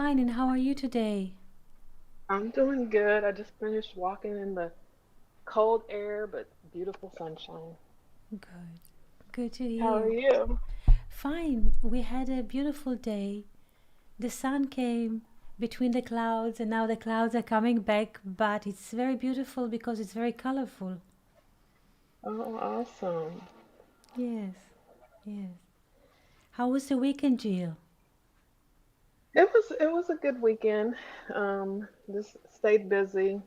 fine. And how are you today? I'm doing good. I just finished walking in the cold air, but beautiful sunshine. Good. Good to How are hear. you? Fine. We had a beautiful day. The sun came between the clouds, and now the clouds are coming back, but it's very beautiful because it's very colorful. Oh, awesome. Yes. Yes. How was the weekend, Jill? It was a good weekend. Just stayed busy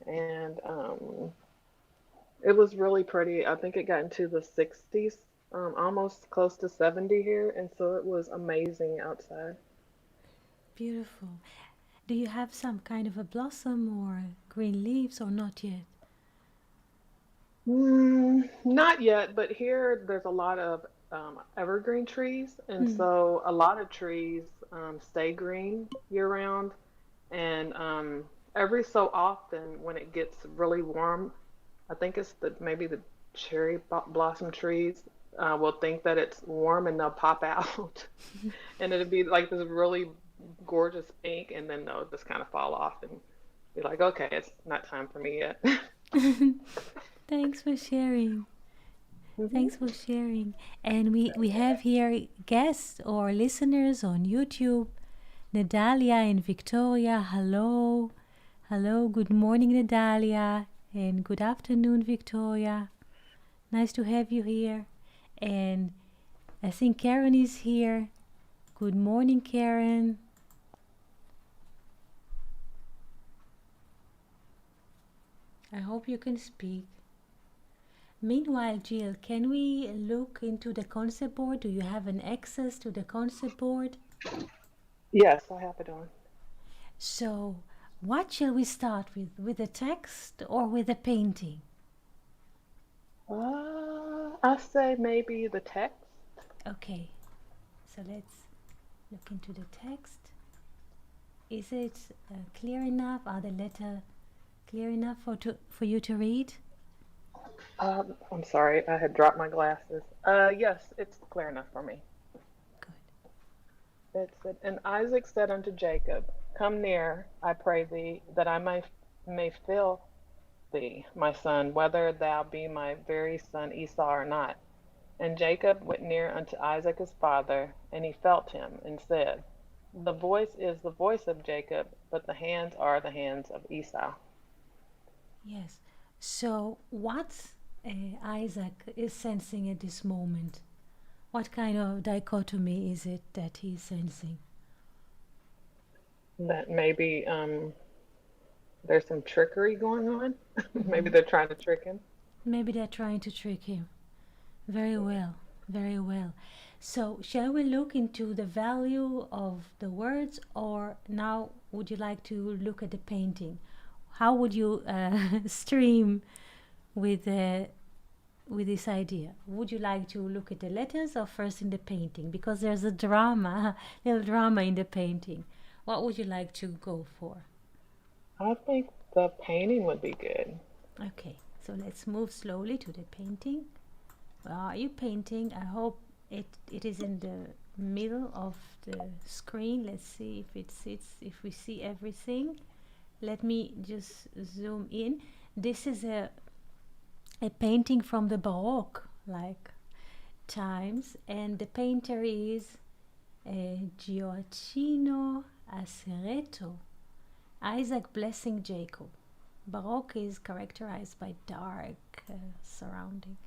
and it was really pretty. I think it got into the 60s, almost close to 70 here, and so it was amazing outside. Beautiful. Do you have some kind of a blossom or green leaves or not yet? Not yet, but here there's a lot of evergreen trees, and Hmm. so a lot of trees stay green year round. And every so often, when it gets really warm, I think it's maybe the cherry blossom trees will think that it's warm and they'll pop out, and it'll be like this really gorgeous pink, and then they'll just kind of fall off and be like, okay, it's not time for me yet. Thanks for sharing. Thanks hmm for sharing. And we have here guests or listeners on YouTube. Nadalia and Victoria, hello. Hello, good morning, Nadalia. And good afternoon, Victoria. Nice to have you here. And I think Karen is here. Good morning, Karen. I hope you can speak. Meanwhile, Jill, can we look into the concept board? Do you have an access to the concept board? Yes, I have it on. So, what shall we start with? With the text or with the painting? I say maybe the text. Okay, so let's look into the text. Is it clear enough? Are the letter clear enough for you to read? I'm sorry, I had dropped my glasses. Yes, it's clear enough for me. Good. It said, and Isaac said unto Jacob, come near, I pray thee, that I may feel thee, my son, whether thou be my very son Esau or not. And Jacob went near unto Isaac his father, and he felt him, and said, the voice is the voice of Jacob, but the hands are the hands of Esau. Yes. So, what Isaac is sensing at this moment? What kind of dichotomy is it that he's sensing? That maybe there's some trickery going on. Maybe they're trying to trick him. Maybe they're trying to trick him. Very well, very well. So, shall we look into the value of the words, or now would you like to look at the painting? How would you stream with with this idea? Would you like to look at the letters or first in the painting? Because there's a drama, little drama in the painting. What would you like to go for? I think the painting would be good. Okay, so let's move slowly to the painting. Where are you painting? I hope it is in the middle of the screen. Let's see if it sits, if we see everything. Let me just zoom in. This is a painting from the Baroque like times, and the painter is Gioacchino Acereto. Isaac blessing Jacob. Baroque is characterized by dark surrounding.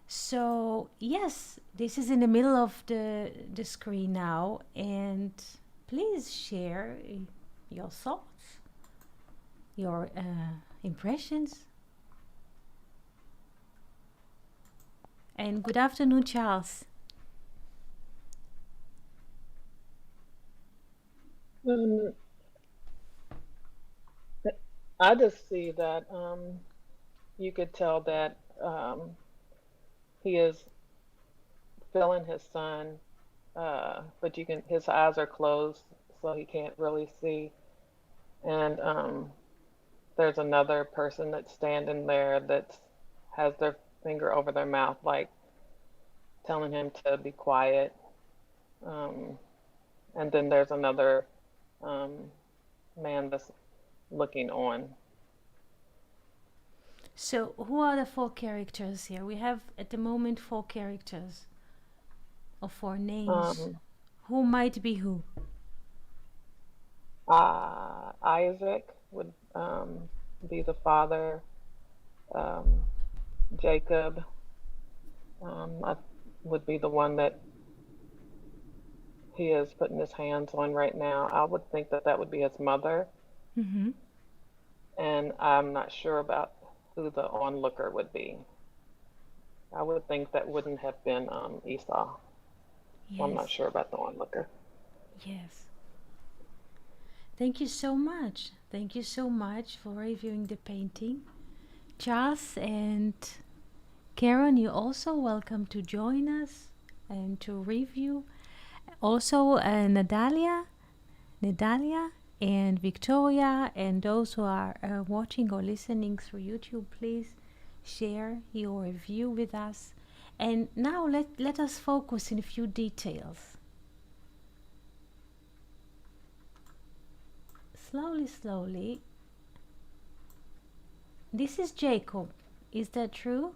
So yes, this is in the middle of the screen now, and please share your thoughts, your impressions. And good afternoon, Charles. Um, I just see that you could tell that he is feeling his son, but you can his eyes are closed, so he can't really see. And there's another person that's standing there that has their finger over their mouth, like telling him to be quiet. Um, and then there's another um, man that's looking on. So, who are the four characters here? We have at the moment four characters or four names. Um, Who might be who? Isaac would be the father. Um, Jacob would be the one that he is putting his hands on right now. I would think that that would be his mother, Mm-hmm. and I'm not sure about who the onlooker would be. I would think that wouldn't have been Esau. So I'm not Yes, sure about the onlooker. yes. Thank you so much. Thank you so much for reviewing the painting. Charles and Karen, you're also welcome to join us and to review. Also, Nadalia, and Victoria, and those who are watching or listening through YouTube, please share your review with us. And now let us focus in a few details. Slowly, slowly. This is Jacob. Is that true?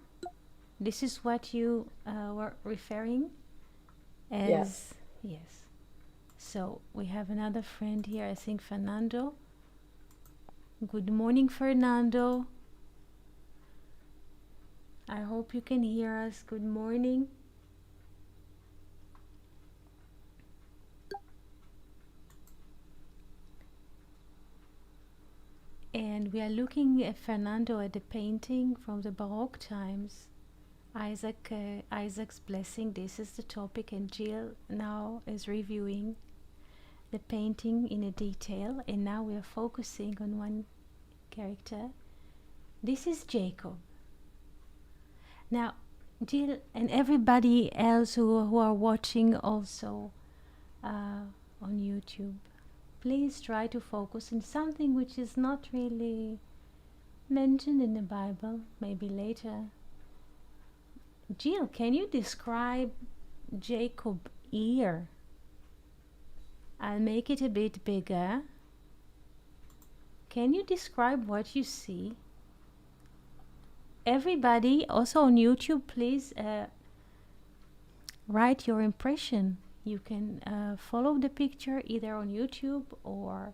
This is what you were referring Yes. as? Yes. So we have another friend here, I think Fernando. Good morning, Fernando. I hope you can hear us. Good morning. And we are looking at Fernando at the painting from the Baroque times. Isaac's blessing. This is the topic, and Jill now is reviewing the painting in a detail. And now we are focusing on one character. This is Jacob. Now, Jill and everybody else who are watching also on YouTube, please try to focus on something which is not really mentioned in the Bible, maybe later. Jill, can you describe Jacob's ear? I'll make it a bit bigger. Can you describe what you see? Everybody, also on YouTube, please write your impression. You can follow the picture either on YouTube or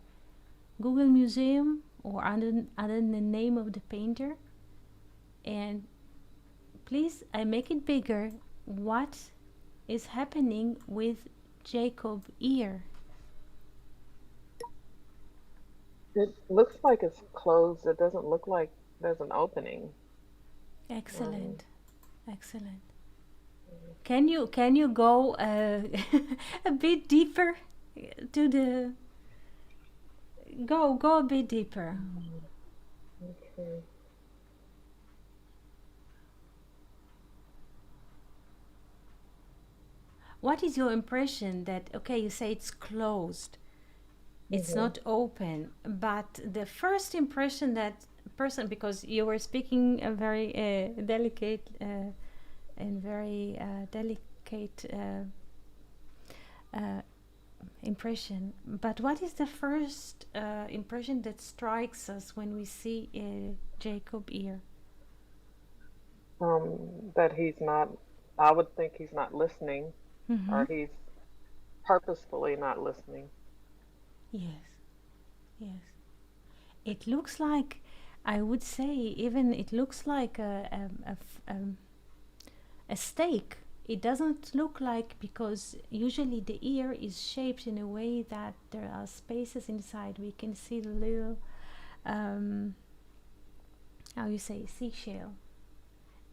Google Museum or under the name of the painter. And please, I make it bigger. What is happening with Jacob's ear? It looks like it's closed. It doesn't look like there's an opening. Excellent, excellent. Can you go a bit deeper to the go a bit deeper? Okay. What is your impression that okay, you say it's closed, it's Mhm. not open, but the first impression that person, because you were speaking a very delicate and very delicate impression, but what is the first impression that strikes us when we see Jacob ear? That he's not, I would think he's not listening, Mm-hmm. or he's purposefully not listening. Yes, yes. It looks like, I would say, even it looks like a steak. It doesn't look like, because usually the ear is shaped in a way that there are spaces inside. We can see the little, how you say, seashell.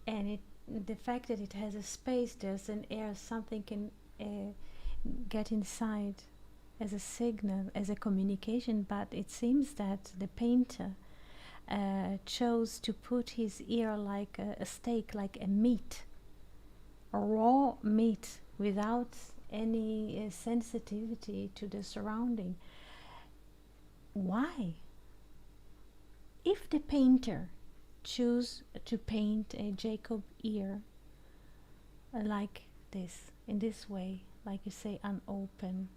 And the fact that it has a space, there's an air, something can get inside as a signal, as a communication. But it seems that the painter chose to put his ear like a steak, like a meat, a raw meat, without any sensitivity to the surrounding. Why? If the painter choose to paint a Jacob ear like this, in this way, like you say, unopened,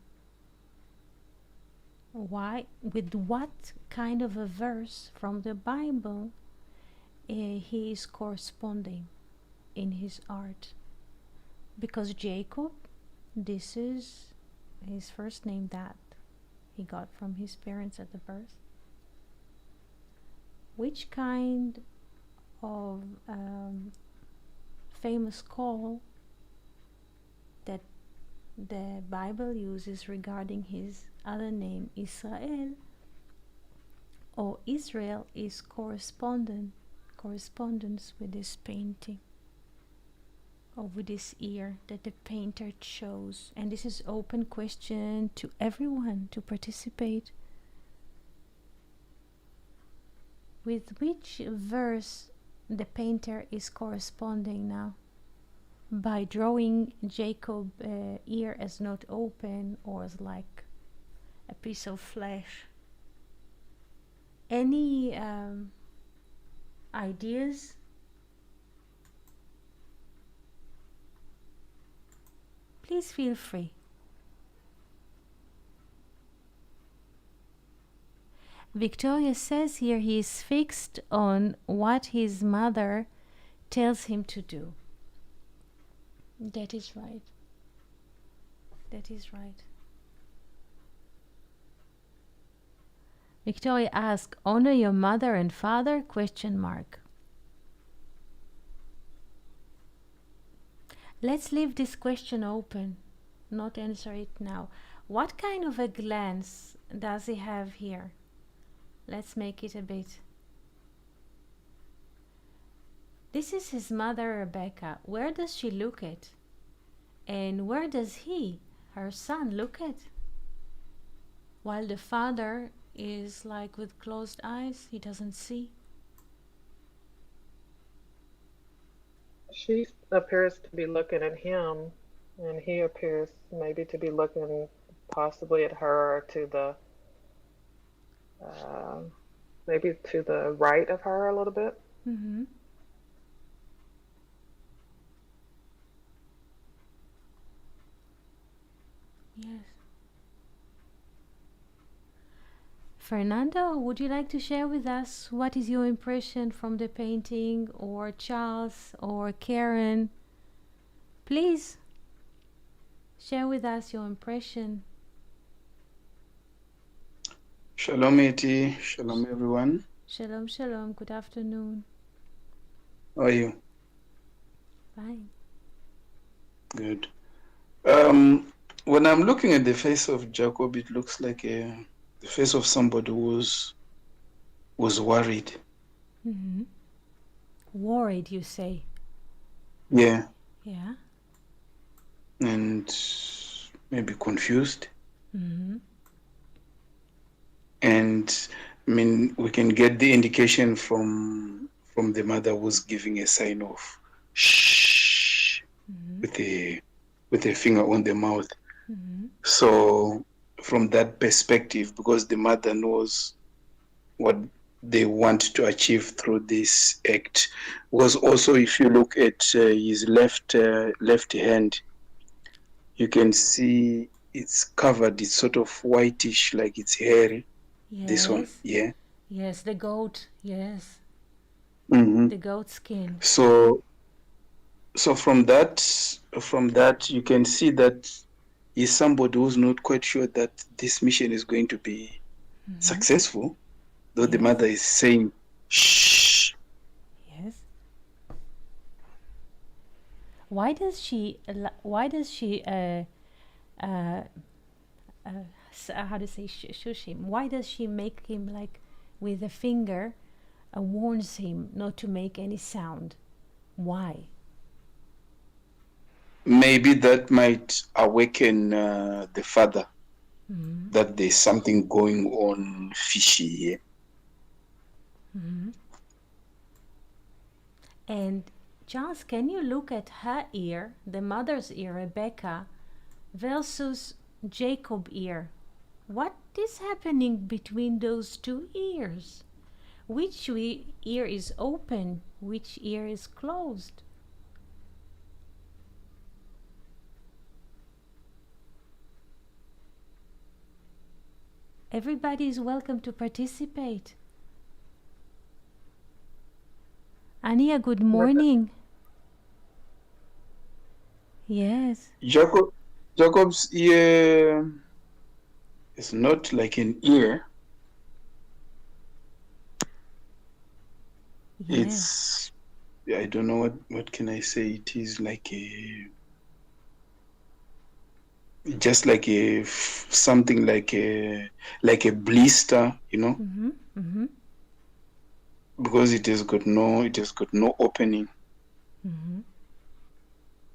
Why? With what kind of a verse from the Bible he is corresponding in his art? Because Jacob, this is his first name that he got from his parents at the birth. Which kind of famous call that the Bible uses regarding his other name, Israel, or Israel, is correspondence with this painting, or with this ear that the painter chose? And this is open question to everyone to participate. With which verse the painter is corresponding now? By drawing Jacob ear as not open or as like a piece of flesh. Any ideas? Please feel free. Victoria says here he is fixed on what his mother tells him to do. That is right. That is right. Victoria asks, honor your mother and father? Question mark. Let's leave this question open, not answer it now. What kind of a glance does he have here? Let's make it a bit. This is his mother, Rebecca. Where does she look at? And where does he, her son, look at? While the father is like with closed eyes, he doesn't see. She appears to be looking at him, and he appears maybe to be looking possibly at her or to the maybe to the right of her a little bit. Mm-hmm. Yes. Fernando, would you like to share with us what is your impression from the painting, or Charles or Karen? Please share with us your impression. Shalom, Eti. Shalom, everyone. Shalom, shalom. Good afternoon. How are you? Fine. Good. When I'm looking at the face of Jacob, it looks like the face of somebody who was worried. Mm-hmm. Worried, you say? Yeah. Yeah. And maybe confused. Mm-hmm. And I mean, we can get the indication from the mother who's giving a sign of shh, Mm-hmm. with a finger on the mouth. Mm-hmm. So from that perspective, because the mother knows what they want to achieve through this act, was also, if you look at his left hand, you can see it's covered. It's sort of whitish, like it's hairy. Yes. This one, yeah. Yes, the goat. Yes. Mm-hmm. The goat skin. So from that you can see that he's somebody who's not quite sure that this mission is going to be successful, though the Yes. mother is saying shh. Yes. Why does she how to say shush him? Why does she make him like with a finger, warns him not to make any sound? Why? Maybe that might awaken the father that there's something going on fishy here. And Charles, can you look at her ear, the mother's ear, Rebecca, versus Jacob's ear? What is happening between those two ears? Which ear is open? Which ear is closed? Everybody is welcome to participate. Ania, good morning. Yes. Jacob's ear is not like an ear. Yes. It's, I don't know what can I say. It is like just like something like a blister, Mm-hmm. Mm-hmm. because it has got no opening, Mm-hmm.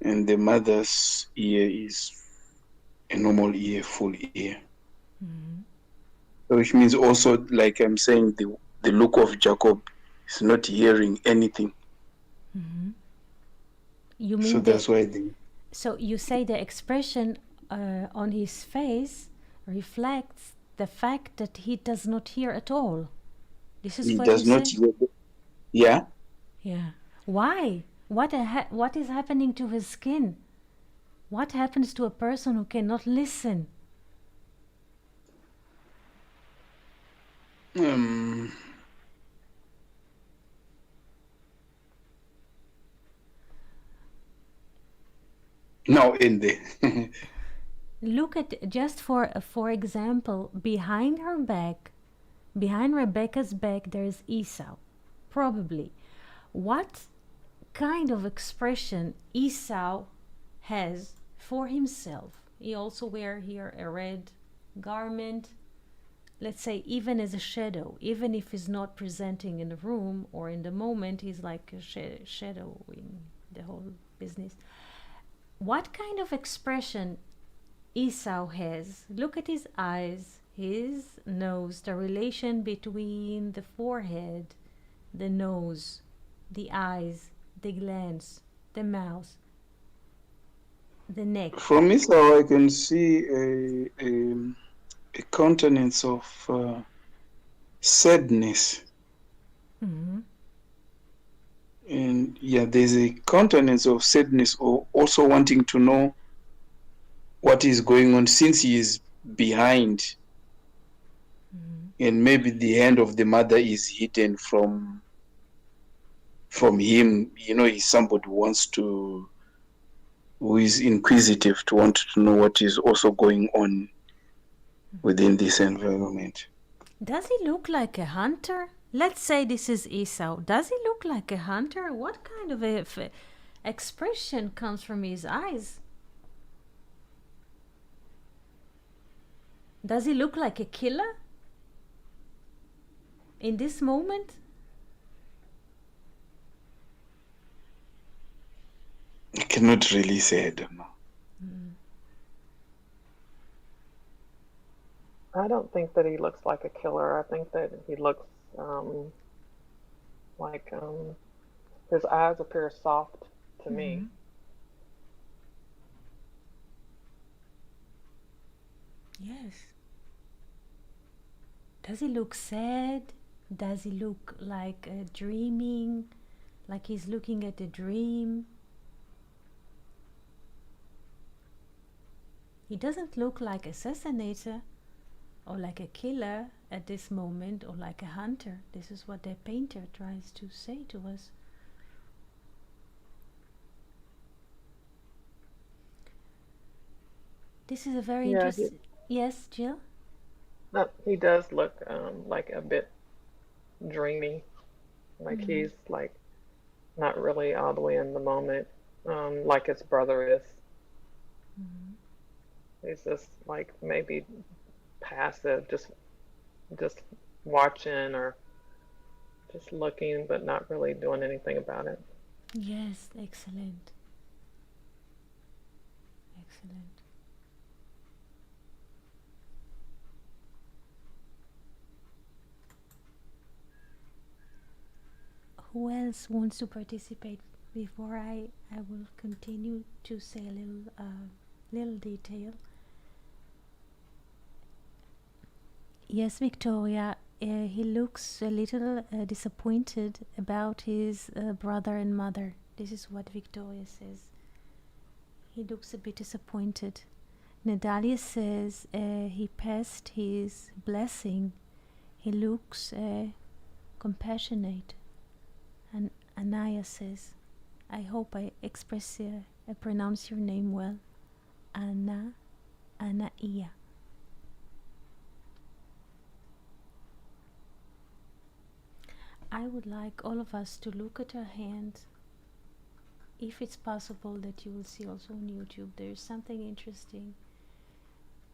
and the mother's ear is a normal ear, full ear. Mm-hmm. So which means also, like I'm saying, the look of Jacob is not hearing anything. Mm-hmm. You So mean that's why so you say the expression on his face reflects the fact that he does not hear at all. This is he what you does not say? hear. Yeah. Yeah. Why? What is happening to his skin? What happens to a person who cannot listen? Now in the Look at, just for example, behind her back, behind Rebecca's back, there is Esau. Probably. What kind of expression Esau has for himself? He also wear here a red garment. Let's say even as a shadow, even if he's not presenting in the room or in the moment, he's like a shadow in the whole business. What kind of expression Esau has? Look at his eyes, his nose, the relation between the forehead, the nose, the eyes, the glance, the mouth, the neck. from Esau I can see a countenance of sadness. Mm-hmm. And yeah, there's a countenance of sadness, or also wanting to know what is going on, since he is behind, and maybe the hand of the mother is hidden from him. He's somebody who is inquisitive, to want to know what is also going on within this environment. Does he look like a hunter? Let's say this is Esau. Does he look like a hunter? What kind of expression comes from his eyes? Does he look like a killer in this moment? I cannot really say, I don't know. I don't think that he looks like a killer. I think that he looks like his eyes appear soft to me. Yes. Does he look sad? Does he look like dreaming? Like he's looking at a dream? He doesn't look like assassinator or like a killer at this moment, or like a hunter. This is what the painter tries to say to us. This is a very Yeah, interesting... Yes, Jill? he does look like a bit dreamy, like he's like not really all the way in the moment, like his brother is. He's just like maybe passive, just watching or just looking, but not really doing anything about it. Yes, excellent. Excellent. Who else wants to participate before I will continue to say a little detail? Yes, Victoria, he looks a little disappointed about his brother and mother. This is what Victoria says. He looks a bit disappointed. Nadalia says he passed his blessing. He looks compassionate. And Anaya says, I hope I pronounce your name well. Anaiya. I would like all of us to look at her hand. If it's possible that you will see also on YouTube, there is something interesting.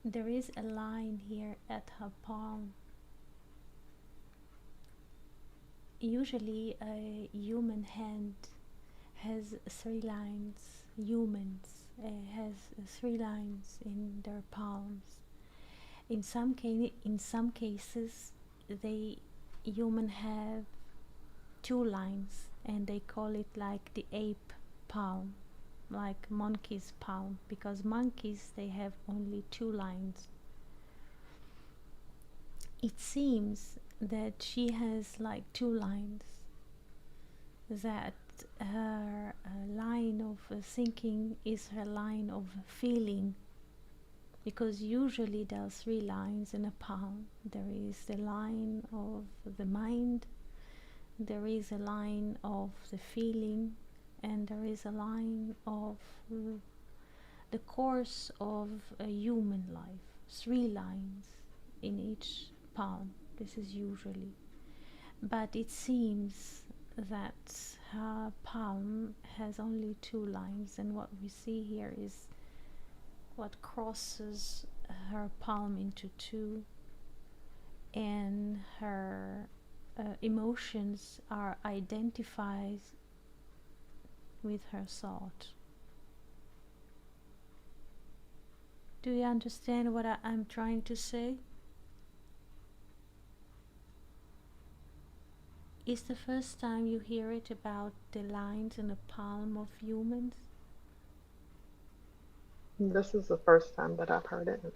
There is a line here at her palm. Usually a human hand has 3 lines. Humans has 3 lines in their palms. In some cases, human have 2 lines, and they call it like the ape palm, like monkey's palm, because monkeys, they have only 2 lines. It seems that she has like 2 lines, that her line of thinking is her line of feeling, because usually there are 3 lines in a palm. There is the line of the mind, there is a line of the feeling, and there is a line of the course of a human life. 3 lines in each palm. This is usually. But it seems that her palm has only 2 lines, and what we see here is what crosses her palm into 2, and her emotions are identified with her thought. Do you understand what I'm trying to say? Is the first time you hear it about the lines in the palm of humans? This is the first time that I've heard it.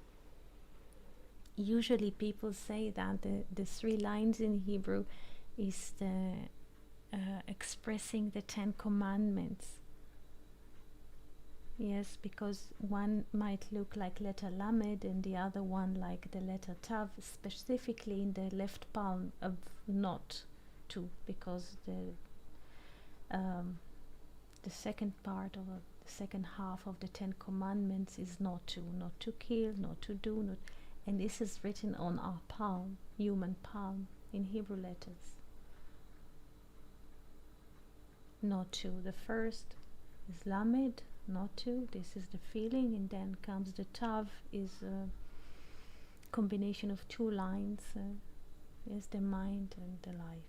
Usually people say that the 3 lines in Hebrew is the expressing the 10 commandments. Yes, because one might look like letter Lamed and the other one like the letter Tav, specifically in the left palm of not to, because the second part of the second half of the 10 commandments is not to kill, not to do, and this is written on our palm, human palm, in Hebrew letters. Not to. The first is Lamed, not to. This is the feeling, and then comes the Tav, is a combination of 2 lines. Is the mind and the life.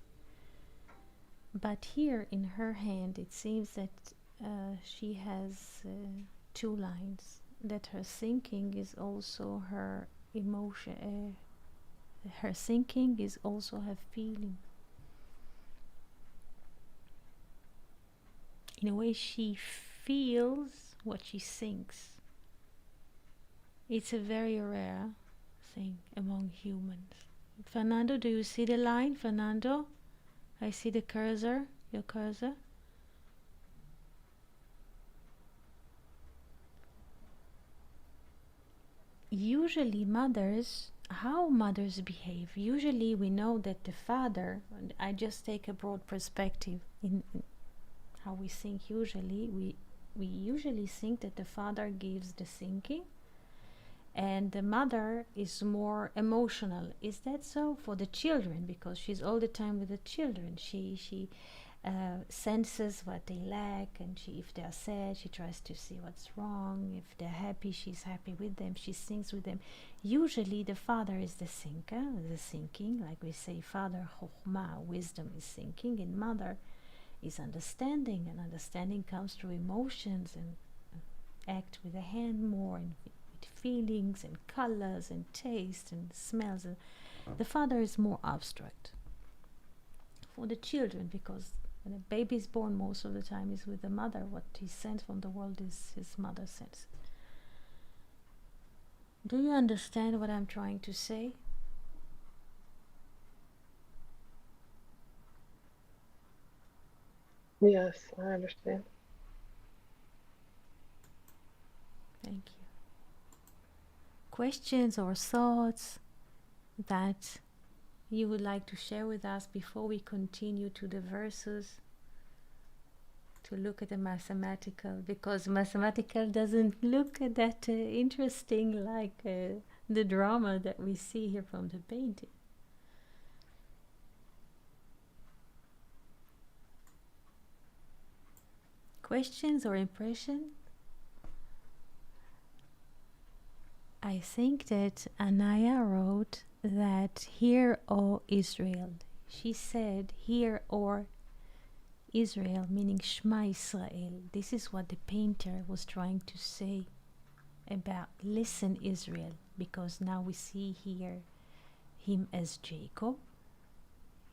But here in her hand, it seems that she has 2 lines. That her thinking is also her emotion. Her thinking is also her feeling. In a way, she feels what she thinks. It's a very rare thing among humans. Fernando, do you see the line? Fernando? I see the cursor, your cursor. Usually how mothers behave. Usually we know that the father, I just take a broad perspective in how we think usually. We usually think that the father gives the thinking and the mother is more emotional. Is that so for the children? Because she's all the time with the children. She senses what they lack, and if they're sad, she tries to see what's wrong. If they're happy, she's happy with them. She sings with them. Usually the father is the thinker, the thinking, like we say, father chokhmah, wisdom is thinking, and mother is understanding, and understanding comes through emotions and act with the hand more, and feelings and colors and taste and smells. The father is more abstract for the children, because when a baby is born, most of the time is with the mother. What he sends from the world is his mother sends. Do you understand what I'm trying to say? Yes, I understand. Thank you. questions or thoughts that you would like to share with us before we continue to the verses, to look at the mathematical, because mathematical doesn't look that interesting like the drama that we see here from the painting. Questions or impression? I think that Anaya wrote that, "Hear, O Israel." She said, "Hear, O Israel," meaning Shema Israel. This is what the painter was trying to say about listen, Israel, because now we see here him as Jacob.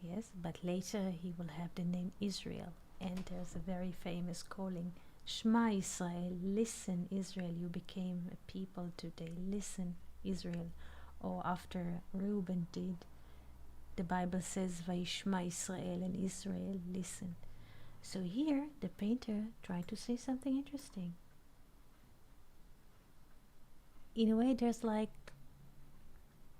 Yes, but later he will have the name Israel. And there's a very famous calling, Shema Israel, listen Israel, you became a people today, listen Israel. Or after Reuben did, the Bible says, Vayishma Israel, and Israel listen. So here the painter tried to say something interesting. In a way, there's like,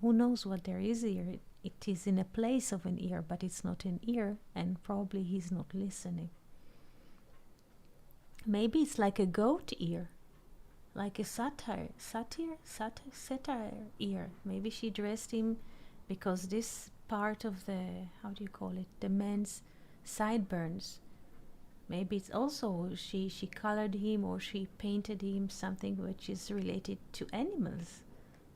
who knows what there is here. It is in a place of an ear, but it's not an ear, and probably he's not listening. Maybe it's like a goat ear, like a satire ear. Maybe she dressed him because this part of the, how do you call it, the man's sideburns. Maybe it's also she colored him, or she painted him something which is related to animals.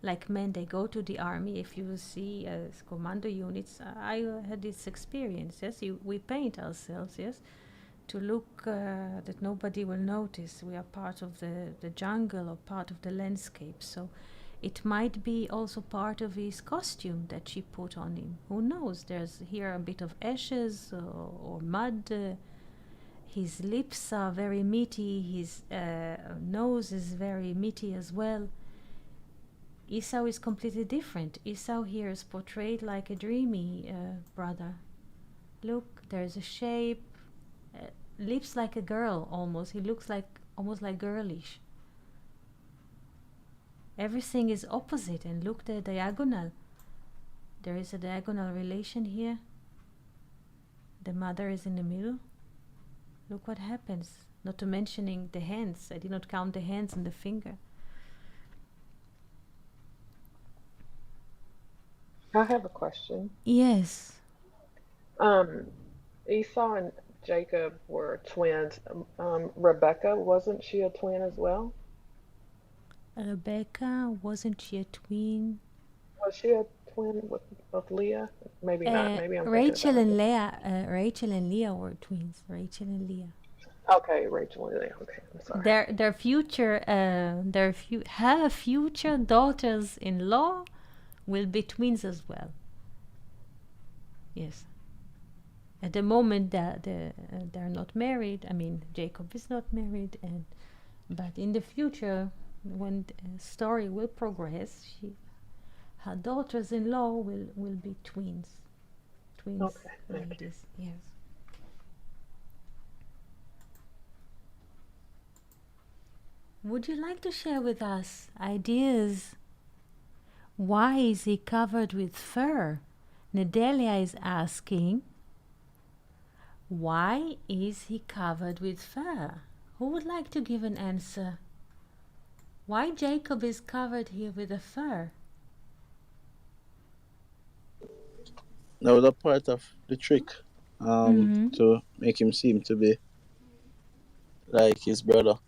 Like men, they go to the army. If you see commando units, I had this experience. Yes, we paint ourselves. Yes, to look that nobody will notice we are part of the jungle or part of the landscape. So it might be also part of his costume that she put on him. Who knows? There's here a bit of ashes or mud. His lips are very meaty. His nose is very meaty as well. Esau is completely different. Esau here is portrayed like a dreamy brother. Look, there's a shape, lips like a girl almost. He looks like almost like girlish. Everything is opposite, and look, the diagonal. There is a diagonal relation here. The mother is in the middle. Look what happens. Not to mentioning the hands. I did not count the hands and the finger. I have a question. Yes. Esau and Jacob were twins. Rebecca, wasn't she a twin as well? Rebecca, wasn't she a twin? Was she a twin with Leah? Maybe not. Maybe I'm Rachel thinking and about Leah. Rachel and Leah were twins. Rachel and Leah. Okay, Rachel and Leah. Okay, I'm sorry. Her future daughters-in-law will be twins as well. Yes. At the moment that they're not married, I mean Jacob is not married, but in the future, when the story will progress, her daughters-in-law will be twins. Okay, ladies. Yes. Would you like to share with us ideas? Why is he covered with fur? Nedelia is asking, why is he covered with fur? Who would like to give an answer? Why Jacob is covered here with a fur? That was a part of the trick, to make him seem to be like his brother.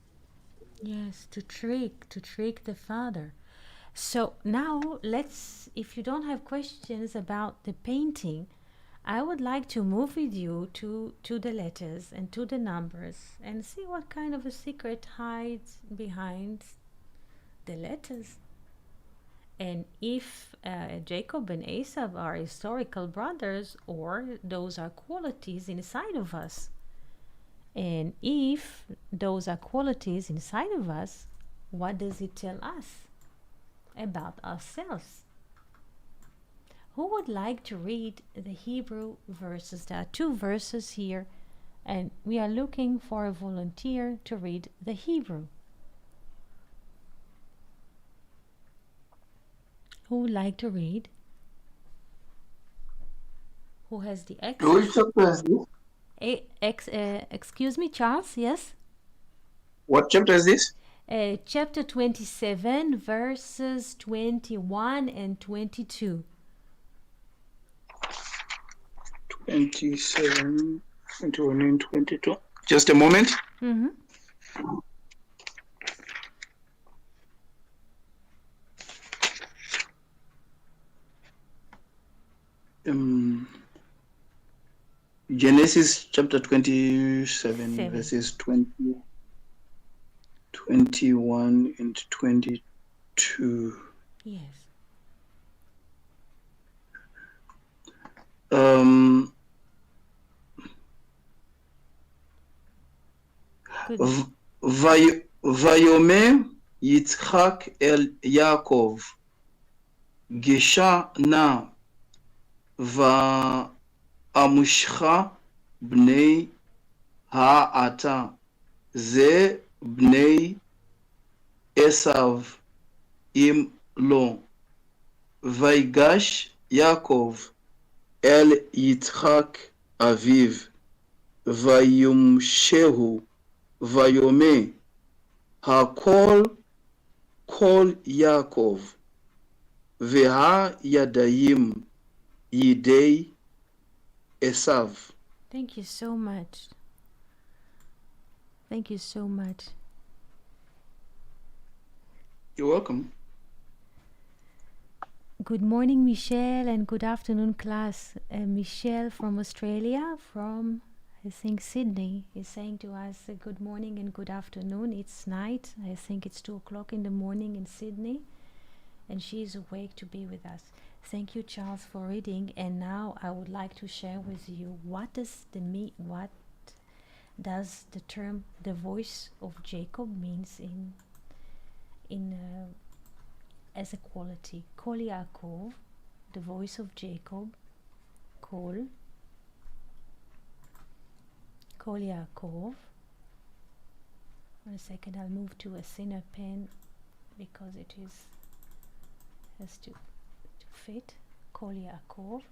Yes, to trick the father. So now let's, if you don't have questions about the painting, I would like to move with you to the letters and to the numbers and see what kind of a secret hides behind the letters. And if Jacob and Esau are historical brothers, or those are qualities inside of us. And if those are qualities inside of us, what does it tell us about ourselves? Who would like to read the Hebrew verses? There are 2 verses here, and we are looking for a volunteer to read the Hebrew. Who would like to read? Who has the X? Which chapter is this? Excuse me, Charles, yes? What chapter is this? Chapter 27, verses 21 and 22. 27, 21, and 22. Just a moment. Mm-hmm. Genesis chapter 27, Seven. verses 20, 21, and 22. Yes. Good. ויאמר יצחק אל יעקב, גשה נא ועמושך בני העתה, זה בני עשיו אם לא. ויגש יעקב אל יצחק אביו, וימשהו, ויאמר, הכל כל יעקב, והידיים ידי עשיו. Thank you so much. Thank you so much. You're welcome. Good morning, Michelle, and good afternoon, class. Michelle from Australia, from, I think, Sydney, is saying to us good morning and good afternoon. It's night. I think it's 2 o'clock in the morning in Sydney, and she is awake to be with us. Thank you, Charles, for reading. And now I would like to share with you what does the term "the voice of Jacob" means as a quality. Kol Yaakov, the voice of Jacob. Kol Yaakov. 1 second, I'll move to a thinner pen because it has to fit. Kol Yaakov,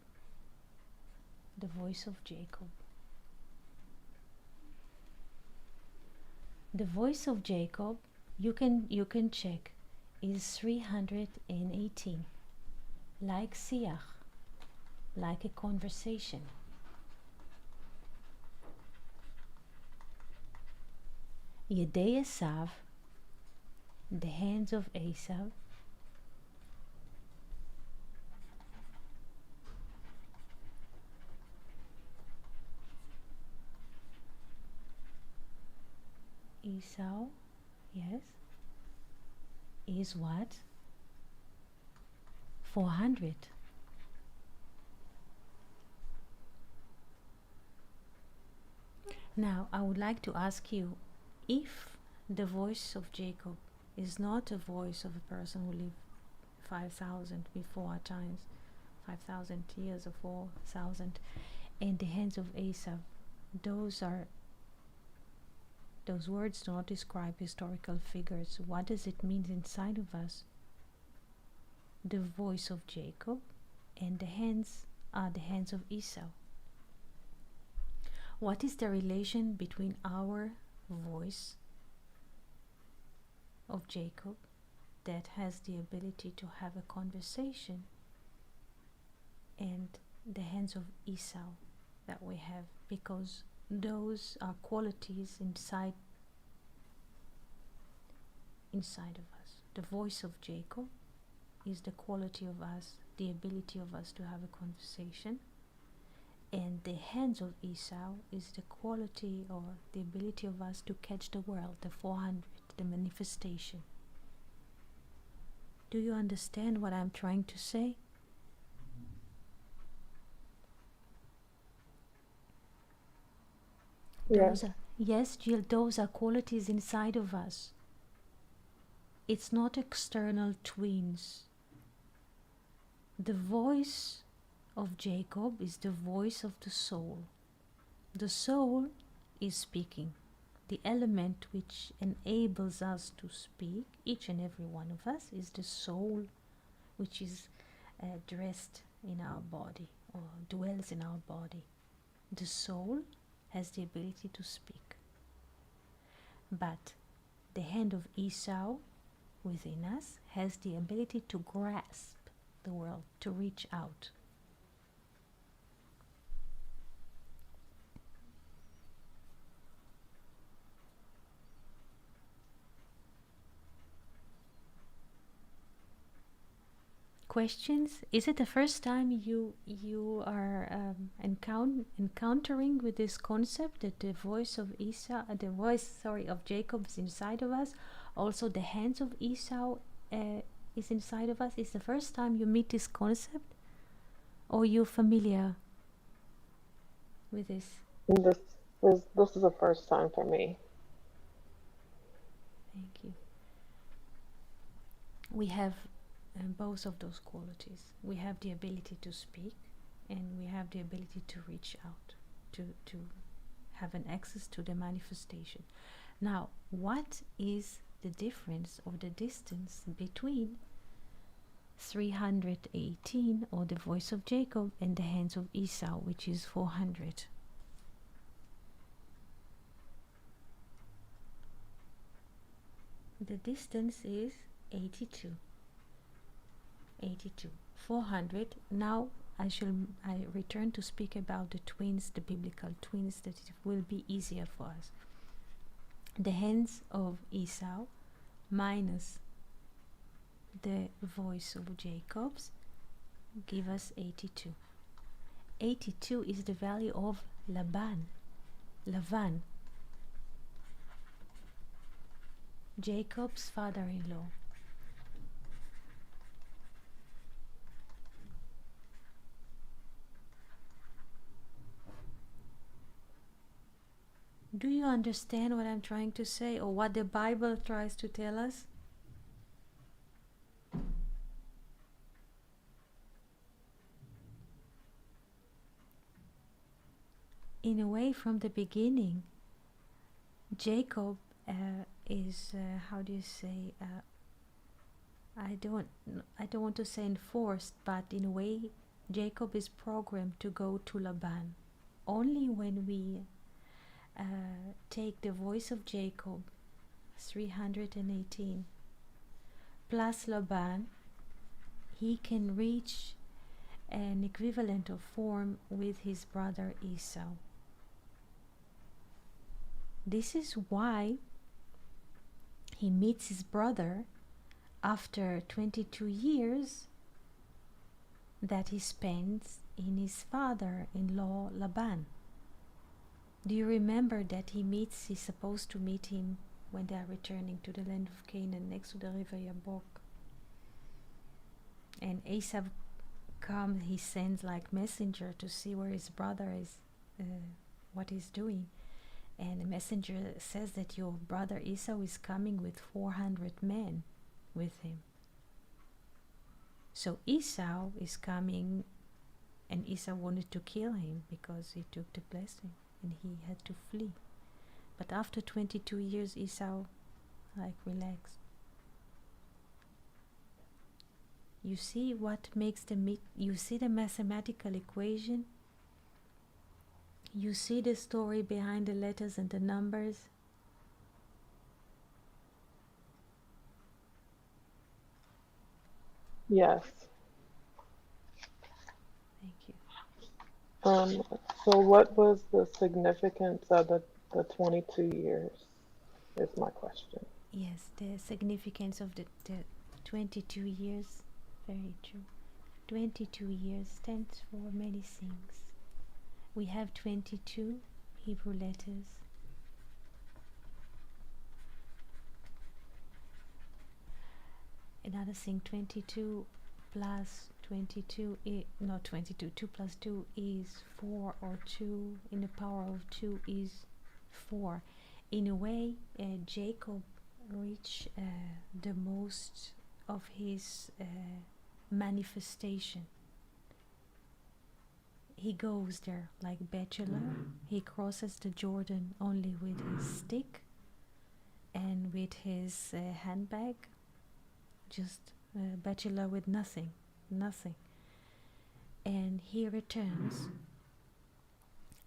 the voice of Jacob. The voice of Jacob, you can check, is 318, like siach, like a conversation. Yedei Esav, the hands of Esav. Esau, yes, is what? 400. Now, I would like to ask you, if the voice of Jacob is not a voice of a person who lived 5,000 before our times, 5,000 years or 4,000, and the hands of Esau, those words do not describe historical figures. What does it mean inside of us? The voice of Jacob, and the hands are the hands of Esau. What is the relation between our voice of Jacob that has the ability to have a conversation and the hands of Esau that we have? Because those are qualities inside of us. The voice of Jacob is the quality of us, the ability of us to have a conversation, and the hands of Esau is the quality or the ability of us to catch the world, the 400, the manifestation. Do you understand what I'm trying to say? Yes, Jill, those are qualities inside of us. It's not external twins. The voice of Jacob is the voice of the soul. The soul is speaking. The element which enables us to speak, each and every one of us, is the soul which is dressed in our body or dwells in our body. The soul has the ability to speak, but the hand of Esau within us has the ability to grasp the world, to reach out. Questions? Is it the first time you are encountering with this concept that the voice of Esau, of Jacob is inside of us? Also, the hands of Esau is inside of us. Is the first time you meet this concept, or you familiar with this? This is the first time for me. Thank you. We have both of those qualities. We have the ability to speak, and we have the ability to reach out, to have an access to the manifestation. Now, what is the difference of the distance between 318, or the voice of Jacob, and the hands of Esau, which is 400? The distance is 82. 400. Now I return to speak about the twins, the biblical twins, that it will be easier for us. The hands of Esau minus the voice of Jacob's give us 82. 82 is the value of Laban, Jacob's father-in-law. Do you understand what I'm trying to say, or what the Bible tries to tell us? In a way, from the beginning, Jacob is how do you say? I don't want to say enforced, but in a way, Jacob is programmed to go to Laban. Only when we take the voice of Jacob, 318, plus Laban, he can reach an equivalent of form with his brother Esau. This is why he meets his brother after 22 years that he spends in his father-in-law Laban. Do you remember that he's supposed to meet him when they are returning to the land of Canaan next to the river Yabok? And Esau comes, he sends like messenger to see where his brother is, what he's doing. And the messenger says that your brother Esau is coming with 400 men with him. So Esau is coming, and Esau wanted to kill him because he took the blessing. And he had to flee. But after 22 years, Esau relaxed. You see what makes you see the mathematical equation? You see the story behind the letters and the numbers? Yes. Thank you. So what was the significance of the 22 years is my question. Yes, the significance of the 22 years, very true. 22 years stands for many things. We have 22 Hebrew letters. Another thing, 22 plus 22, not 22, 2 plus 2 is 4, or 2 in the power of 2 is 4. In a way, Jacob reached the most of his manifestation. He goes there like bachelor. He crosses the Jordan only with his stick and with his handbag, just a bachelor with nothing, nothing. And he returns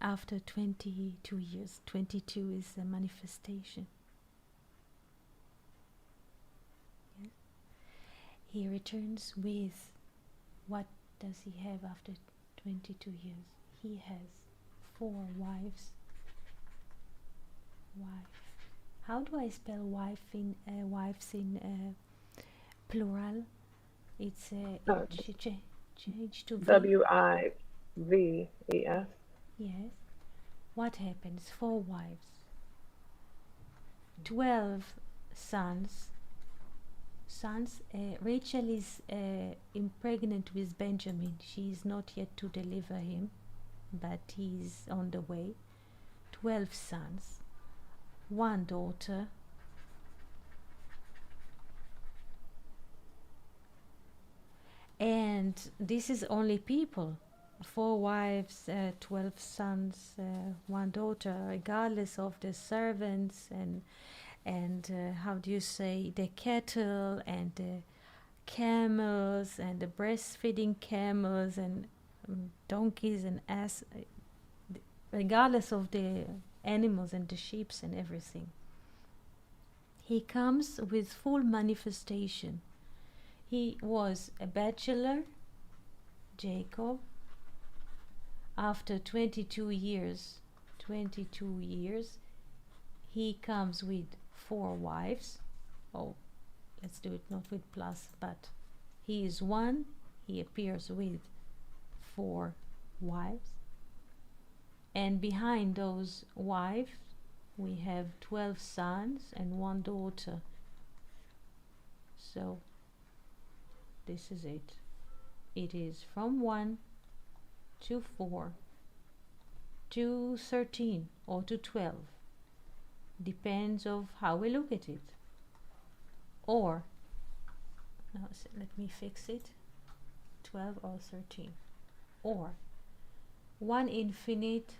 after 22 years. 22 is a manifestation. Yes. He returns with, what does he have after 22 years? He has 4 wives. Wife. How do I spell wife in wives in plural? It's change to V. WIVES. Yes. What happens? 4 wives. 12 sons. Rachel is impregnant with Benjamin. She is not yet to deliver him, but he is on the way. 12 sons. 1 daughter. And this is only people. 4 wives, 12 sons, 1 daughter, regardless of the servants and how do you say, the cattle and the camels and the breastfeeding camels and donkeys and ass, regardless of the animals and the sheep and everything. He comes with full manifestation. He was a bachelor, Jacob. After 22 years, he comes with 4 wives. Oh, let's do it not with plus, but he is 1. He appears with 4 wives. And behind those wives, we have 12 sons and 1 daughter. So, this is it. It is from 1 to 4 to 13 or to 12. Depends of how we look at it. Or, now let me fix it. 12 or 13. Or, 1 infinite,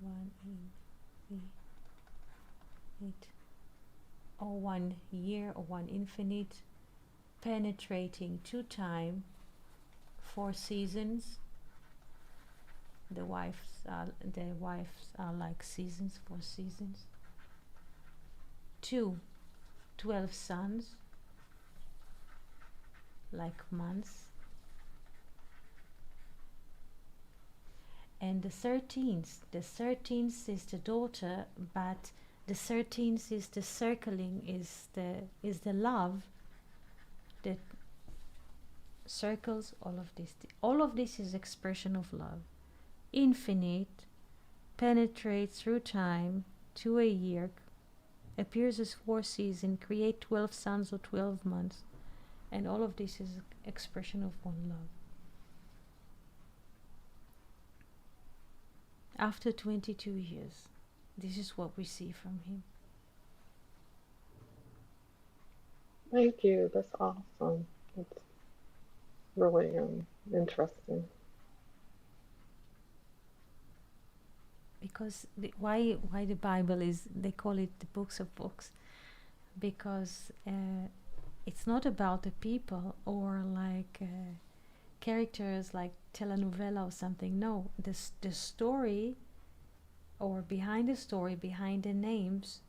1 infinite, or 1 year, or 1 infinite, penetrating 2 time, 4 seasons. The wives are like seasons, 4 seasons. 2, 12 sons, like months. And the 13th is the daughter, but the 13th is the circling, is the love that circles all of this. All of this is expression of love. Infinite, penetrates through time to a year, appears as 4 seasons, create 12 sons or 12 months, and all of this is expression of one love. After 22 years, this is what we see from him. Thank you. That's awesome. It's really interesting. Because why the Bible is, they call it the books of books, because it's not about the people or like characters like telenovela or something. No, the story, or behind the story, behind the names,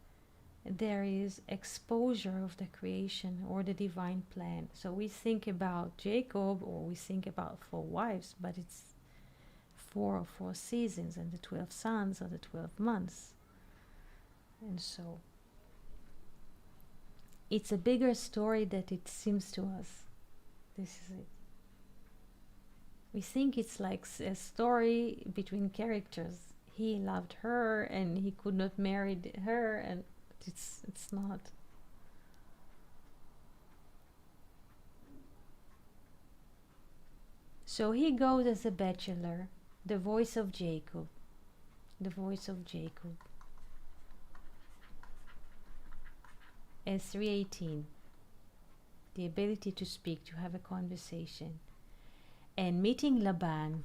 there is exposure of the creation or the divine plan. So we think about Jacob, or we think about 4 wives, but it's 4 seasons, and the 12 sons are the 12 months. And so it's a bigger story that it seems to us. This is it. We think it's like a story between characters. He loved her and he could not marry her, and it's not. So he goes as a bachelor, the voice of Jacob, as 3:18, the ability to speak, to have a conversation, and meeting Laban,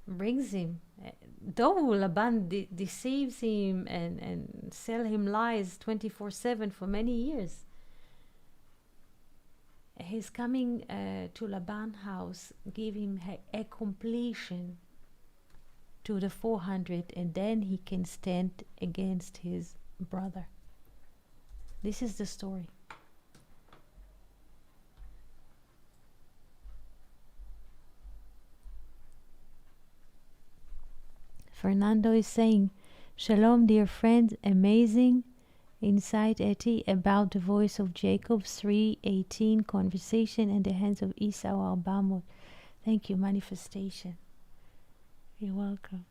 brings him. Though Laban deceives him and sell him lies 24/7 for many years, his coming to Laban's house give him a completion to the 400, and then he can stand against his brother. This is the story. Fernando is saying, Shalom, dear friends, amazing insight, Etty, about the voice of Jacob 3:18 conversation and the hands of Esau al-Bamut. Thank you, manifestation. You're welcome.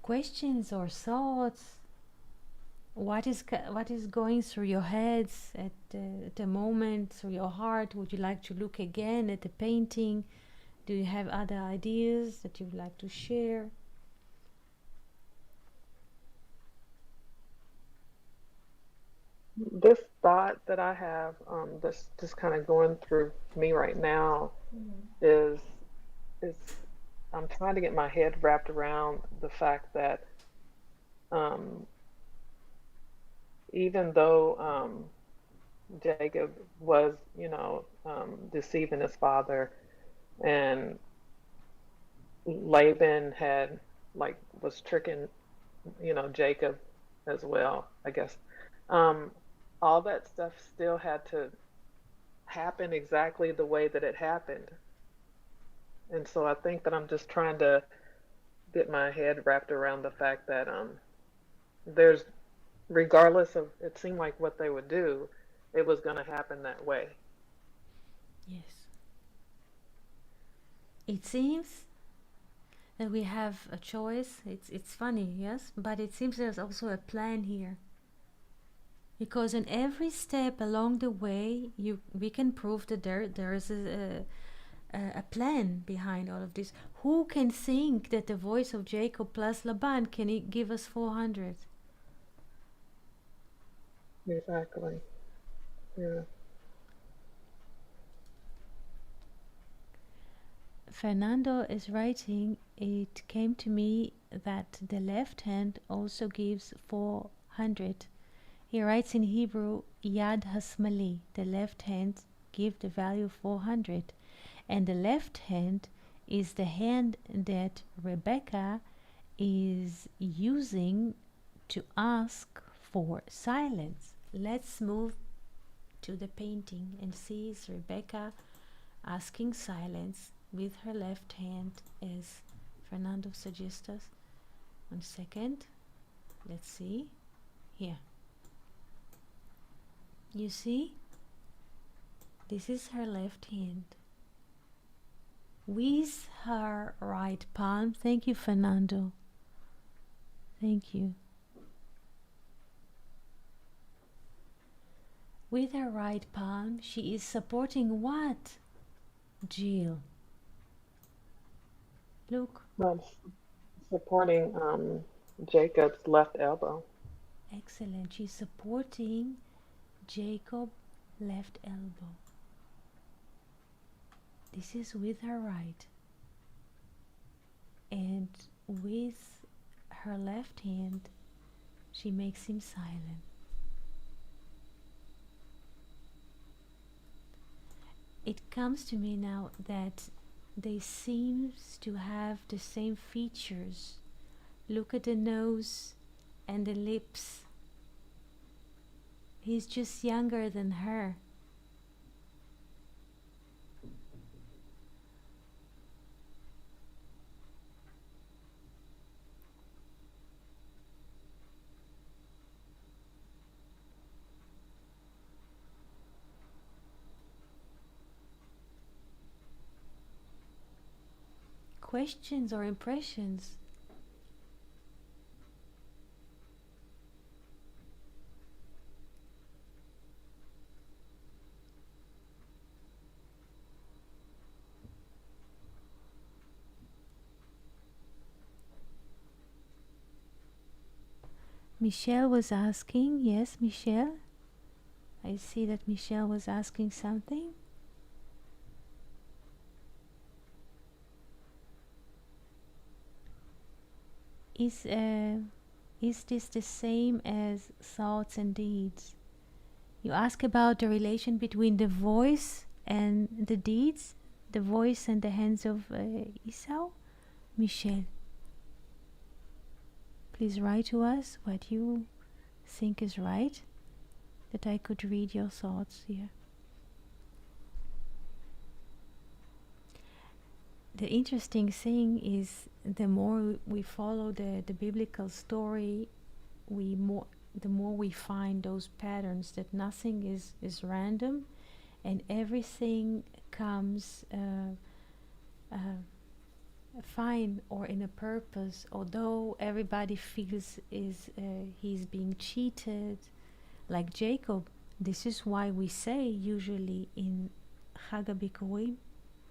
Questions or thoughts? What is going through your heads at the moment, through your heart? Would you like to look again at the painting? Do you have other ideas that you would like to share? This thought that I have, that's just kind of going through me right now, is is I'm trying to get my head wrapped around the fact that um, even though Jacob was, deceiving his father, and Laban had was tricking, Jacob as well, I guess. Um, all that stuff still had to happen exactly the way that it happened. And so I think that I'm just trying to get my head wrapped around the fact that there's, regardless of, it seemed like what they would do, it was going to happen that way. Yes. It seems that we have a choice. It's funny, yes, but it seems there's also a plan here. Because in every step along the way, we can prove that there is a plan behind all of this. Who can think that the voice of Jacob plus Laban can give us 400? Exactly. Yeah. Fernando is writing, it came to me that the left hand also gives 400. He writes in Hebrew, Yad Hasmali, the left hand give the value 400. And the left hand is the hand that Rebecca is using to ask for silence. Let's move to the painting and see Rebecca asking silence with her left hand, as Fernando suggests us. 1 second. Let's see. Here. You see? This is her left hand. With her right palm. Thank you, Fernando. Thank you. With her right palm, she is supporting what? Jill. Look. Well, supporting Jacob's left elbow. Excellent. She's supporting Jacob's left elbow. This is with her right. And with her left hand, she makes him silent. It comes to me now that they seem to have the same features. Look at the nose and the lips. He's just younger than her. Questions or impressions? Michelle was asking, yes, Michelle? I see that Michelle was asking something. Is this the same as thoughts and deeds? You ask about the relation between the voice and the deeds, the voice and the hands of Esau? Michelle, please write to us what you think is right, that I could read your thoughts here. The interesting thing is, the more we follow the biblical story, the more we find those patterns, that nothing is random, and everything comes fine or in a purpose. Although everybody feels he's being cheated, like Jacob. This is why we say usually in Chag HaBikurim,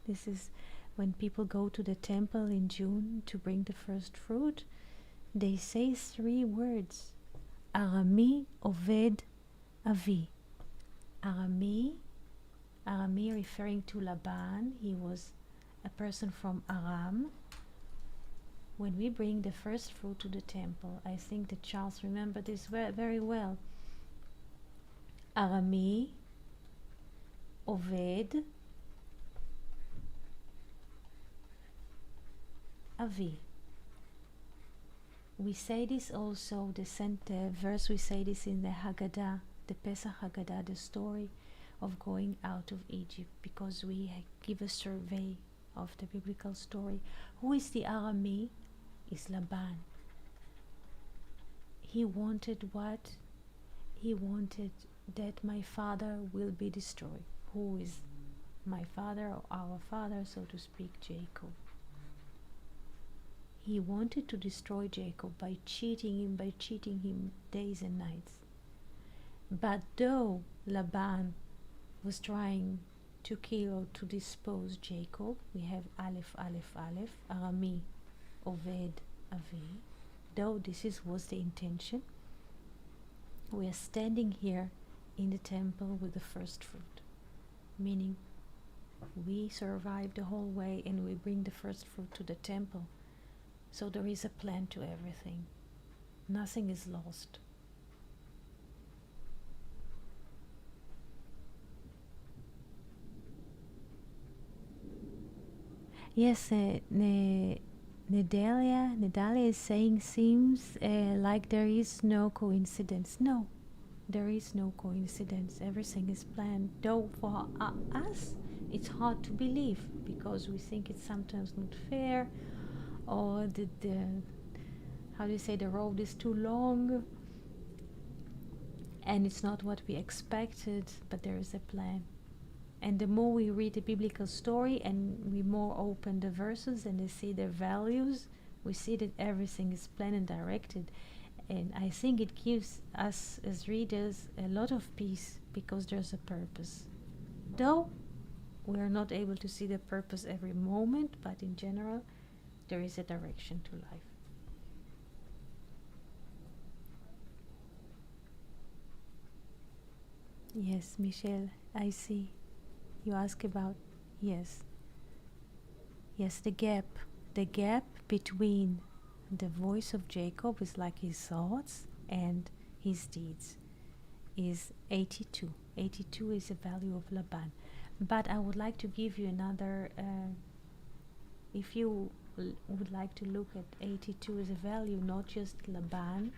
this is when people go to the temple in June to bring the first fruit, they say 3 words: Arami Oved Avi. Arami referring to Laban. He was a person from Aram. When we bring the first fruit to the temple, I think that Charles remembered this very well. Arami Oved Avi. We say this also, the verse, we say this in the Haggadah, the Pesach Haggadah, the story of going out of Egypt, because we give a survey of the biblical story. Who is the Arami? Is Laban. He wanted what? He wanted that my father will be destroyed. Who is my father, or our father, so to speak? Jacob. He wanted to destroy Jacob by cheating him days and nights. But though Laban was trying to kill or to dispose Jacob, we have Aleph, Aleph, Aleph, Arami, Oved, Avi. Though this was the intention, we are standing here in the temple with the first fruit, meaning we survive the whole way and we bring the first fruit to the temple. So there is a plan to everything. Nothing is lost. Yes, Nedalia is saying, seems like there is no coincidence. No, there is no coincidence. Everything is planned. Though for us, it's hard to believe, because we think it's sometimes not fair, or the how do you say, the road is too long and it's not what we expected, but there is a plan. And the more we read the biblical story and we more open the verses and they see their values, we see that everything is planned and directed. And I think it gives us as readers a lot of peace, because there's a purpose. Though we are not able to see the purpose every moment, but in general there is a direction to life. Yes, Michelle, I see. You ask about, yes, the gap between the voice of Jacob is like his thoughts and his deeds is 82. 82 is the value of Laban. But I would like to give you another, if you would like to look at 82 as a value, not just Laban,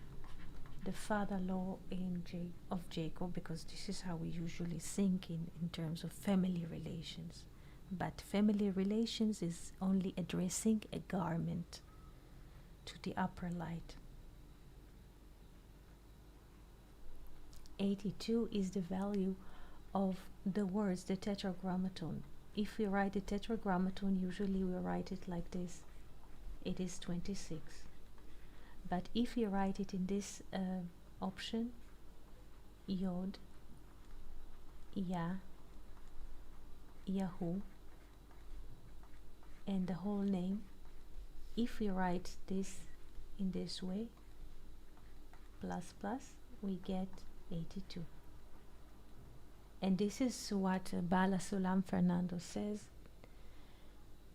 the father-in-law of Jacob, because this is how we usually think in terms of family relations. But family relations is only addressing a garment to the upper light. 82 is the value of the words, the Tetragrammaton. If we write the Tetragrammaton, usually we write it like this. It is 26. But if you write it in this option, Yod, Ya, Yahu, and the whole name, if we write this in this way, plus plus, we get 82. And this is what Bala Sulam Fernando says.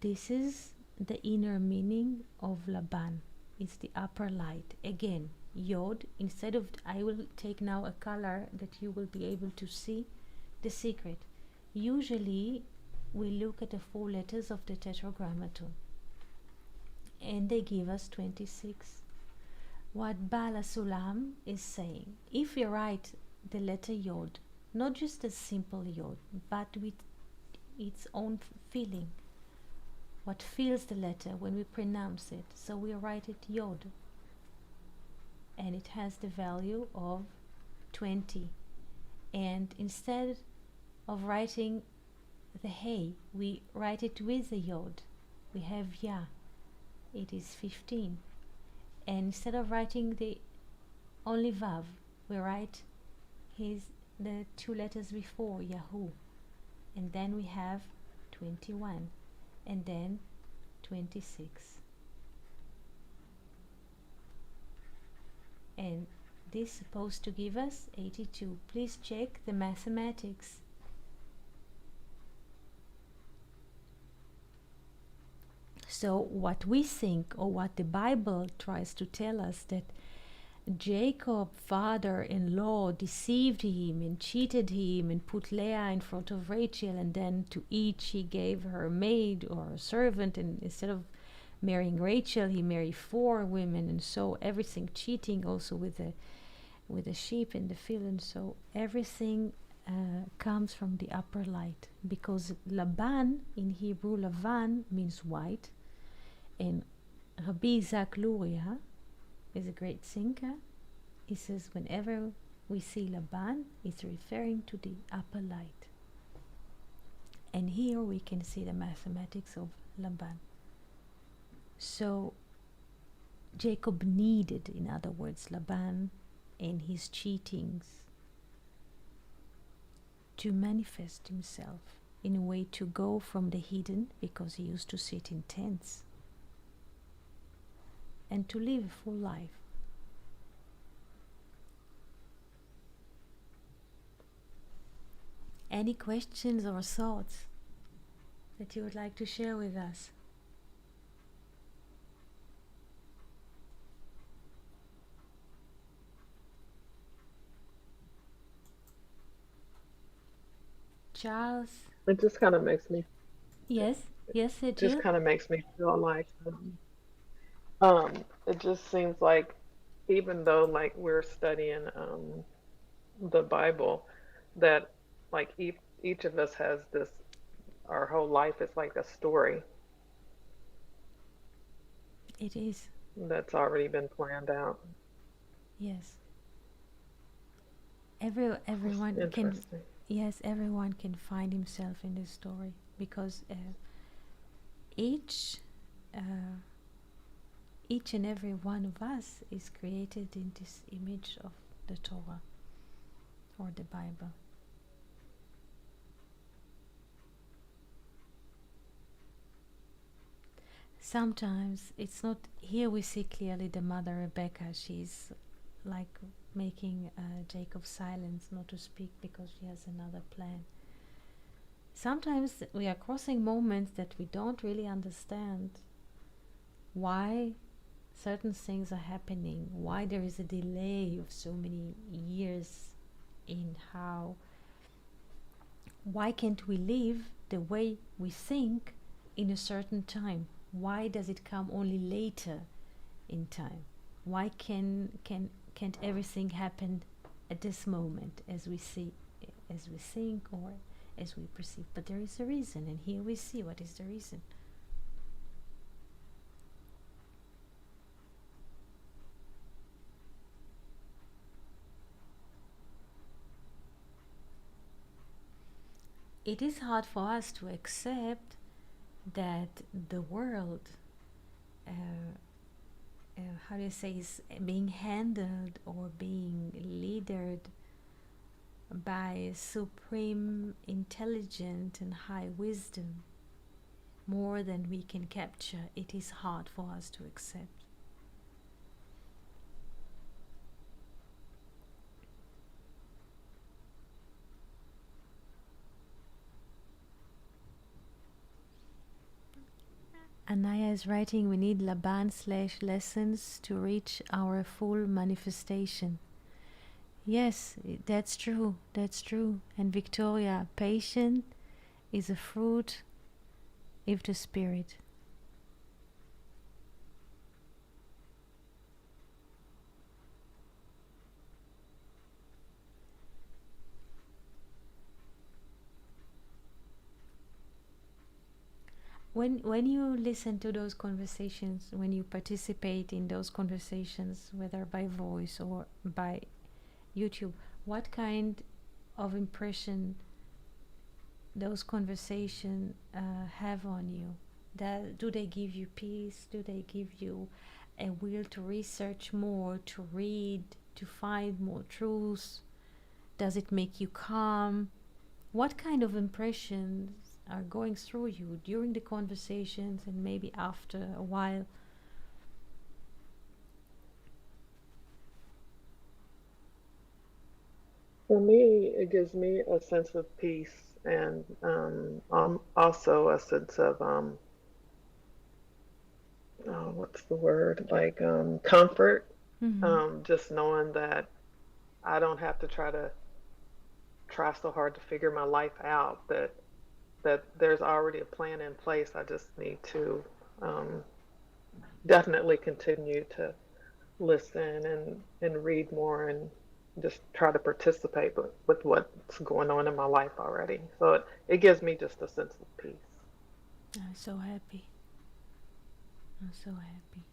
This is the inner meaning of Laban. It's the upper light. Again, Yod, instead of, I will take now a color that you will be able to see the secret. Usually, we look at the 4 letters of the Tetragrammaton, and they give us 26. What Bala Sulam is saying, if we write the letter Yod, not just a simple Yod, but with its own feeling, what feels the letter when we pronounce it, so we write it Yod, and it has the value of 20. And instead of writing the Hey, we write it with the Yod. We have Ya, it is 15. And instead of writing the only Vav, we write the 2 letters before, Yahoo. And then we have 21, and then 26. And this is supposed to give us 82. Please check the mathematics. So what we think, or what the Bible tries to tell us, that Jacob, father-in-law, deceived him and cheated him and put Leah in front of Rachel, and then to each he gave her a maid or a servant, and instead of marrying Rachel he married 4 women, and so everything cheating, also with the sheep in the field. And so everything comes from the upper light, because Laban in Hebrew, Lavan means white, and Rabbi Isaac Luria is a great thinker. He says whenever we see Laban, it's referring to the upper light. And here we can see the mathematics of Laban. So Jacob needed, in other words, Laban and his cheatings to manifest himself in a way to go from the hidden, because he used to sit in tents, and to live a full life. Any questions or thoughts that you would like to share with us? Charles? It just kind of makes me, Yes, yes, it just do. kind of makes me feel like, it just seems like even though like we're studying the Bible, that like each of us has this, our whole life is like a story It is. that's already been planned out. Yes. It's Everyone can. interesting. Yes, everyone can find himself in this story, because each each and every one of us is created in this image of the Torah or the Bible. Sometimes it's not, here we see clearly the mother Rebecca, she's like making Jacob silence, not to speak, because she has another plan. Sometimes we are crossing moments that we don't really understand why certain things are happening, why there is a delay of so many years in how, why can't we live the way we think in a certain time? Why does it come only later in time? Why can't everything happen at this moment, as we see, as we think, or as we perceive? But there is a reason, and here we see what is the reason. It is hard for us to accept that the world, how do you say, is being handled or being leadered by supreme intelligence and high wisdom more than we can capture. It is hard for us to accept. is writing, we need Laban/lessons to reach our full manifestation. Yes, that's true. That's true. And Victoria, patient is a fruit of the Spirit. When you listen to those conversations, when you participate in those conversations, whether by voice or by YouTube, what kind of impression those conversations have on you? Do they give you peace? Do they give you a will to research more, to read, to find more truths? Does it make you calm? What kind of impressions are going through you during the conversations and maybe after a while? For me, it gives me a sense of peace and also a sense of what's the word? Like comfort. Mm-hmm. Just knowing that I don't have to try so hard to figure my life out. That there's already a plan in place. I just need to um, definitely continue to listen and read more and just try to participate with what's going on in my life already. So it gives me just a sense of peace. I'm so happy. I'm so happy.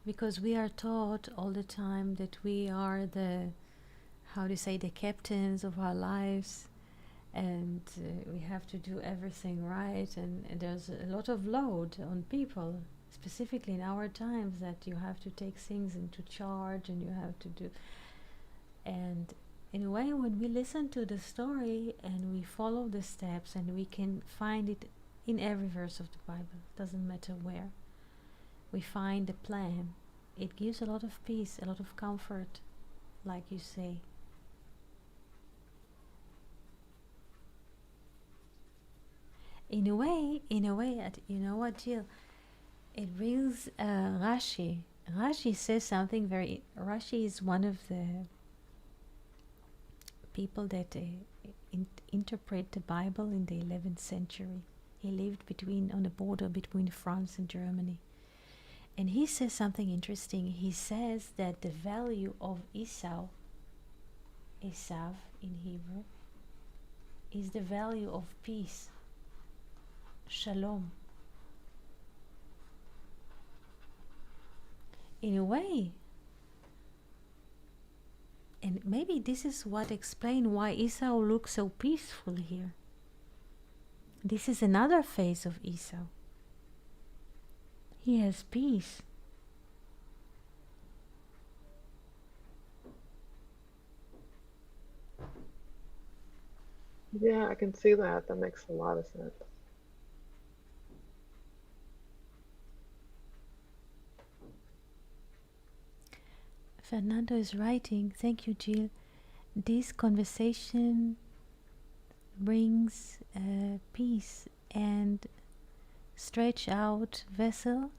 Because we are taught all the time that we are the captains of our lives, and we have to do everything right, and there's a lot of load on people, specifically in our times, that you have to take things into charge and you have to do. And in a way, when we listen to the story and we follow the steps, and we can find it in every verse of the Bible, doesn't matter where, we find the plan. It gives a lot of peace, a lot of comfort, like you say. In a way, you know what, Jill? It brings Rashi. Rashi says something very. Rashi is one of the people that interpret the Bible in the 11th century. He lived on the border between France and Germany. And he says something interesting. He says that the value of Esav in Hebrew, is the value of peace, shalom. In a way, and maybe this is what explains why Esau looks so peaceful here. This is another phase of Esau. He has peace. Yeah, I can see that. That makes a lot of sense. Fernando is writing, thank you, Jill. This conversation brings peace and stretch out vessel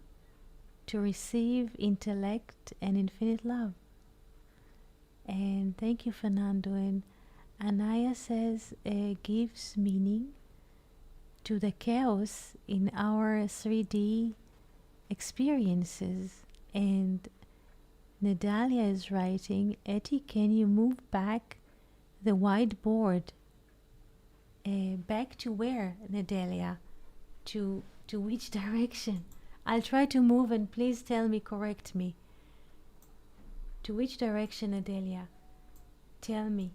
to receive intellect and infinite love. And thank you, Fernando. And Anaya says, gives meaning to the chaos in our 3D experiences. And Nadalia is writing, Etty, can you move back the whiteboard? Back to where, Nadalia? To which direction? I'll try to move, and please tell me, correct me. To which direction, Nadalia? Tell me.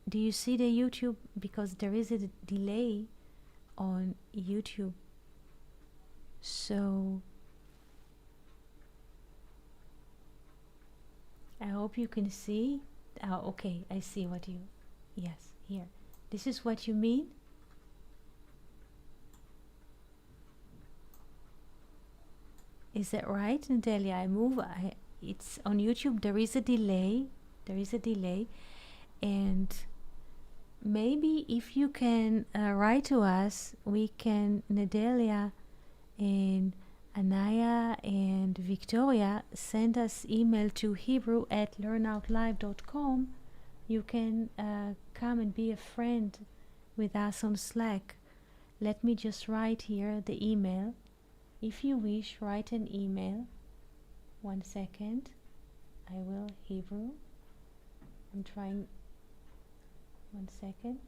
Do you see the YouTube? Because there is a delay on YouTube. So I hope you can see. Oh, okay, I see what you... Yes, here. This is what you mean? Is that right, Natalia? I move. It's on YouTube. There is a delay. And maybe if you can write to us, we can, Nedelia and Anaya and Victoria, send us email to hebrew@learnoutlive.com. You can come and be a friend with us on Slack. Let me just write here the email. If you wish, write an email. 1 second. I will Hebrew. I'm trying. 1 second.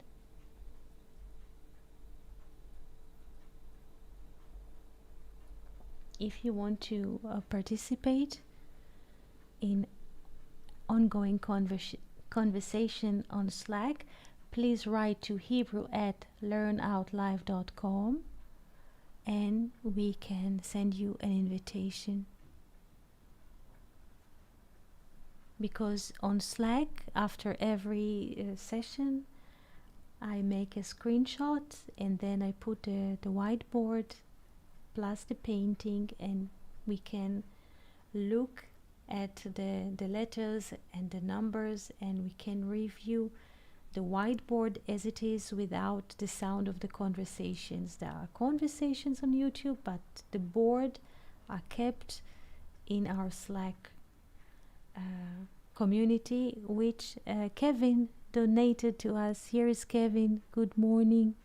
If you want to participate in ongoing conversation on Slack, please write to hebrew@learnoutlive.com and we can send you an invitation. Because on Slack, after every session, I make a screenshot and then I put the whiteboard plus the painting, and we can look at the letters and the numbers, and we can review the whiteboard as it is without the sound of the conversations. There are conversations on YouTube, but the board are kept in our Slack community, which Kevin donated to us. Here is Kevin. Good morning.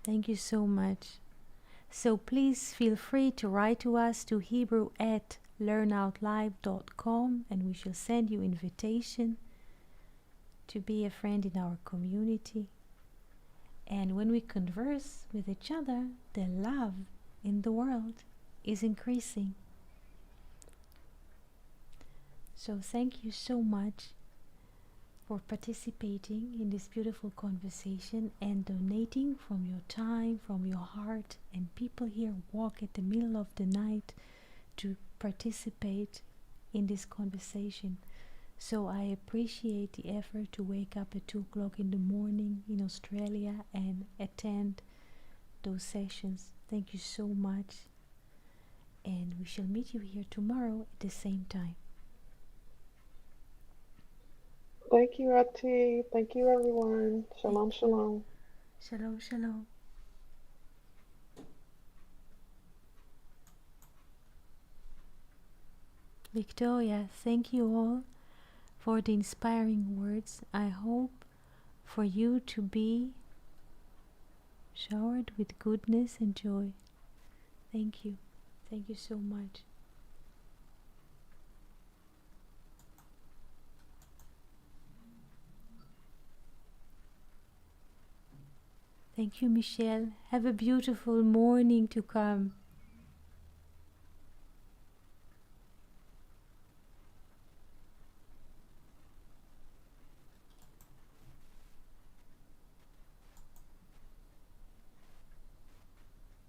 Thank you so much. So please feel free to write to us to hebrew@learnoutlive.com, and we shall send you invitation to be a friend in our community. And when we converse with each other, the love in the world is increasing. So thank you so much for participating in this beautiful conversation and donating from your time, from your heart. And people here walk at the middle of the night to participate in this conversation. So I appreciate the effort to wake up at 2 o'clock in the morning in Australia and attend those sessions. Thank you so much. And we shall meet you here tomorrow at the same time. Thank you, Ati. Thank you, everyone. Shalom, shalom. Shalom, shalom. Victoria, thank you all for the inspiring words. I hope for you to be showered with goodness and joy. Thank you. Thank you so much. Thank you, Michelle. Have a beautiful morning to come.